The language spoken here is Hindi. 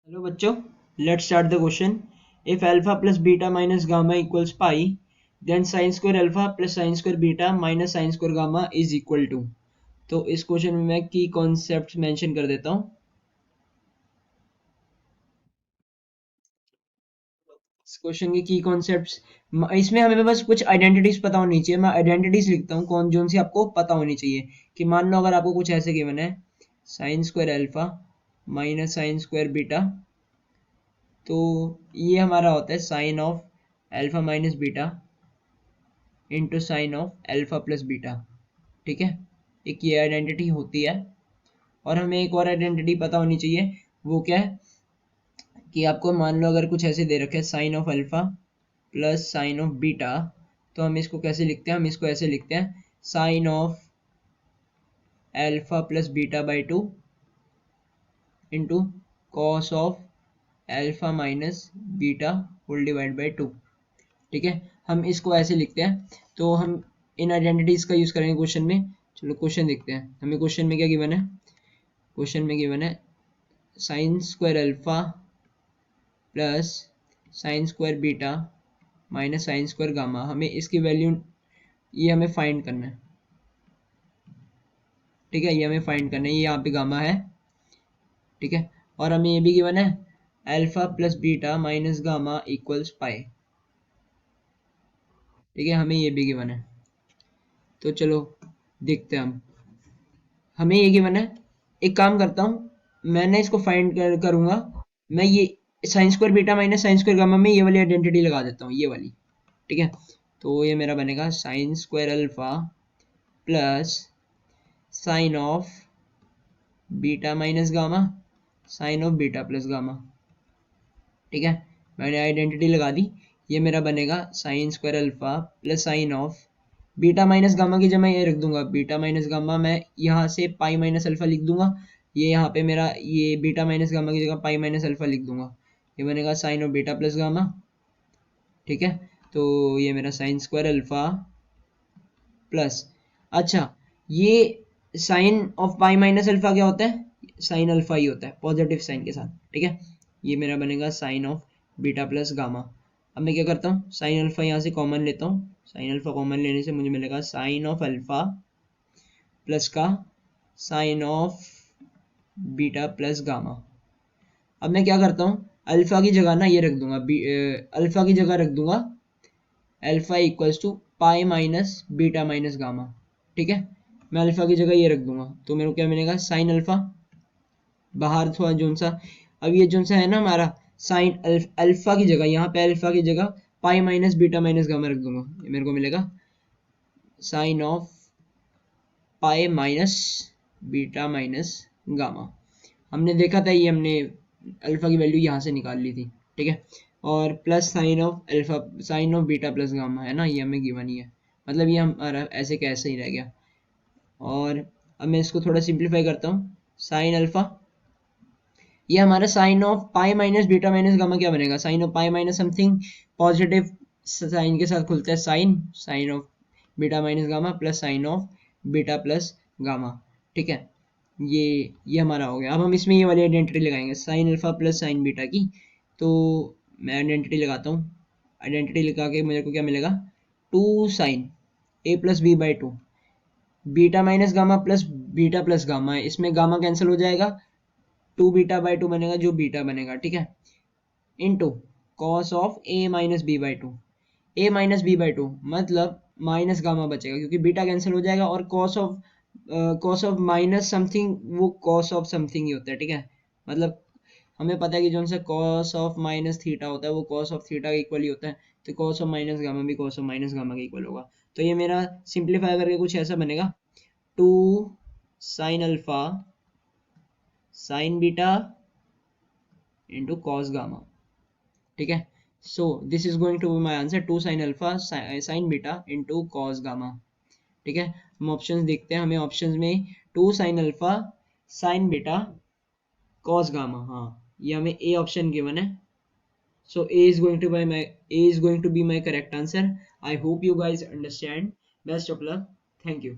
हेलो बच्चों, let's start the question. If alpha plus beta minus gamma equals pi, then sine square alpha plus sine square beta minus sine square gamma is equal to. तो इस क्वेश्चन में मैं की कॉन्सेप्ट मेंशन कर देता हूँ. इस क्वेश्चन की कॉन्सेप्ट्स, इसमें हमें बस कुछ आइडेंटिटीज पता होनी चाहिए. मैं आइडेंटिटीज लिखता हूँ कौन जोन सी आपको पता होनी चाहिए. कि मान लो अगर आपको कुछ ऐसे गिवन है, sine square alpha minus sine square beta, तो ये हमारा होता है sine of alpha minus beta into sine of alpha plus beta. ठीक है, एक ये आइडेंटिटी होती है. और हमें एक और आइडेंटिटी पता होनी चाहिए. वो क्या है कि आपको मान लो अगर कुछ ऐसे दे रखे sine of alpha plus sine of beta, तो हम इसको कैसे लिखते हैं? हम इसको ऐसे लिखते हैं sine of alpha plus beta by 2 into cos of alpha minus beta whole divide by 2. ठीक है, हम इसको ऐसे लिखते हैं. तो हम इन आइडेंटिटीज का यूज करेंगे क्वेश्चन में. चलो क्वेश्चन देखते हैं. हमें क्वेश्चन में क्या गिवन है? क्वेश्चन में गिवन है sine square alpha plus sine square beta minus sine square gamma. हमें इसकी वैल्यू, ये हमें फाइंड करना है. ठीक है, ये हमें फाइंड करना है. ये यहाँ पे गामा है. ठीक है, और हमें ये भी गिवन है alpha plus beta minus gamma equals pi. ठीक है, हमें ये भी गिवन है. तो चलो देखते हैं. हम हमें ये गिवन है. एक काम करता हूँ, मैंने इसको फाइंड करूंगा. मैं ये sign square beta minus sine square gamma में ये वाली आइडेंटिटी लगा देता हूँ, ये वाली. ठीक है, तो ये मेरा बनेगा sine square alpha plus sine of beta minus gamma sine of beta plus gamma. ठीक है, मैंने आइडेंटिटी लगा दी. ये मेरा बनेगा sine square alpha plus sine of beta minus gamma की जगह ये रख दूंगा बीटा माइनस गामा. मैं यहाँ से पाई माइनस अल्फा लिख दूंगा. ये यहाँ पे मेरा ये बीटा माइनस गामा की जगह पाई माइनस अल्फा लिख दूंगा. ये बनेगा sine of beta plus gamma. ठीक है, तो ये मेरा साइन स्क्वायर अल्फा प्लस, अच्छा, ये sine of pi minus alpha क्या होता है? साइन अल्फा ही होता है पॉजिटिव साइन के साथ. ठीक है, ये मेरा बनेगा sine of beta plus gamma. अब मैं क्या करता हूँ, साइन अल्फा यहाँ से कॉमन लेता हूँ. साइन अल्फा कॉमन लेने से मुझे मिलेगा साइन ऑफ अल्फा प्लस का sine of beta plus gamma. अब मैं क्या करता हूँ, अल्फा की जगह ना ये रख दूंगा, अल्फा की जगह रख दूंगा alpha equals to pi minus beta minus gamma. ठीक है, मैं अल्फा की जगह ये रख दूंगा. तो मेरे को क्या मिलेगा, साइन अल्फा बाहर थोड़ा जोन सा. अब ये जोन सा है ना हमारा साइन अल्फा की जगह, यहाँ पे अल्फा की जगह pi minus beta minus gamma रख दूंगा. ये मेरे को मिलेगा sine of pi minus beta minus gamma. हमने देखा था, ये हमने अल्फा की वैल्यू यहाँ से निकाल ली थी. ठीक है, और plus sine of alpha sign of beta plus gamma है ना, ये हमें गिवन ही है. मतलब ये हमारा ऐसे कैसे ही रह गया. और अब मैं इसको थोड़ा सिंप्लीफाई करता हूँ. साइन अल्फा, ये हमारा sine of pi minus beta minus gamma क्या बनेगा? Sine of pi minus something positive sine के साथ खुलता है sine, sine of beta minus gamma plus sine of beta plus gamma. ठीक है, ये हमारा हो गया. अब हम इसमें ये वाली आइडेंटिटी लगाएंगे sine alpha plus sign beta की. तो मैं आइडेंटिटी लगाता हूँ. आइडेंटिटी लगा के मेरे को क्या मिलेगा, two sine A plus B by two beta minus gamma plus beta plus gamma है. इसमें गामा कैंसिल हो जाएगा, टू बीटा बाई टू बनेगा जो बीटा बनेगा. ठीक है, into cos of A minus B by two. A minus B by two मतलब माइनस गामा बचेगा क्योंकि बीटा कैंसिल हो जाएगा. और कॉस ऑफ माइनस समथिंग वो कॉस ऑफ समथिंग ही होता है. ठीक है, मतलब हमें पता है कि जो सा कॉस ऑफ माइनस थीटा होता है वो कॉस ऑफ थीटा के इक्वल ही होता है. तो कॉस ऑफ माइनस गामा भी कॉस ऑफ माइनस गामा के इक्वल होगा. तो ये मेरा सिंप्लीफाई करके कुछ ऐसा बनेगा, two sine alpha sine beta into cos gamma. ठीक है, so this is going to be my answer, two sine alpha sine beta into cos gamma. ठीक है, हम ऑप्शंस देखते हैं. हमें ऑप्शंस में two sine alpha sine beta cos gamma, हाँ ये हमें ए ऑप्शन गिवन है. So A is going to be my correct answer. I hope you guys understand. Best of luck. Thank you.